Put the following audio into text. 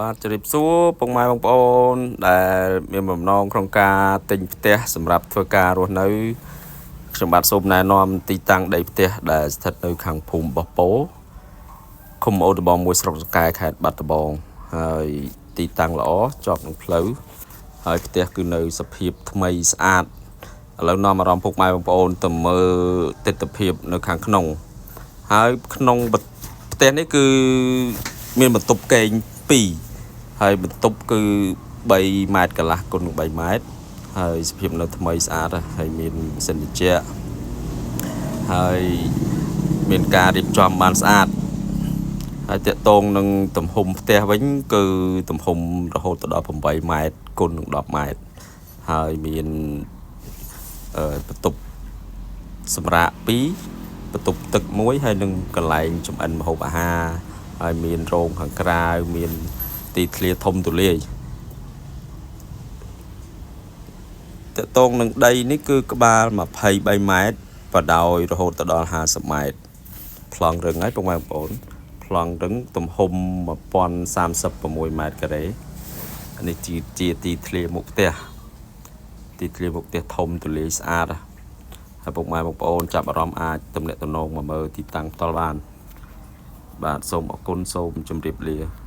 បាទជម្រាបសួរពុកម៉ែបងប្អូនដែលមានបំណងក្នុងការទិញផ្ទះសម្រាប់ធ្វើការរស់នៅខ្ញុំបាទសូមណែនាំទីតាំងដីផ្ទះដែលស្ថិតនៅខាងភូមិបោះពោឃុំអូតបងមួយស្រុកសង្កែខេត្តបាត់ដំបងហើយទីតាំងល្អជាប់នឹងផ្លូវហើយផ្ទះគឺនៅសភាពថ្មីស្អាតឥឡូវនាំអារម្មណ៍ពុកម៉ែបងប្អូនទៅមើលទិដ្ឋភាពនៅខាងក្នុងហើយក្នុងផ្ទះនេះគឺមានបន្ទប់កេង2ហើយបន្ទប់គឺ3ម៉ែត្រកន្លះគុណនឹង3ម៉ែត្រហើយសភាពនៅថ្មីស្អាតហើយមានម៉ាស៊ីនត្រជាក់ហើយមានការរៀបចំបានស្អាតហើយតាក់ទងនឹងទំហំផ្ទះវិញគឺទំហំរហូតដល់8ម៉ែត្រគុណនឹង10ម៉ែត្រហើយមានបន្ទប់សម្រាប់2បន្ទប់ទឹក1ហើយនឹងកន្លែងចម្អិនម្ហូបអាហារហើយមានរោងខាងក្រៅមានទីធ្លាធំទូលាយតាក់ទងនឹងដីនេះគឺក្បាល23ម៉ែត្របដោយរហូតដល់50ម៉ែត្រប្លង់រឹងហើយពុកម៉ែបងប្អូនប្លង់រឹងទំហំ1036ម៉ែត្រការ៉េនេះជាទីធ្លាមុខផ្ទះធំទូលាយស្អាតហើយពុកម៉ែបងប្អូនចាប់អារម្មណ៍អាចទំនាក់ទំនងមកមើលទីតាំងផ្ទាល់បានបាទសូមអរគុណសូមជម្រាបលា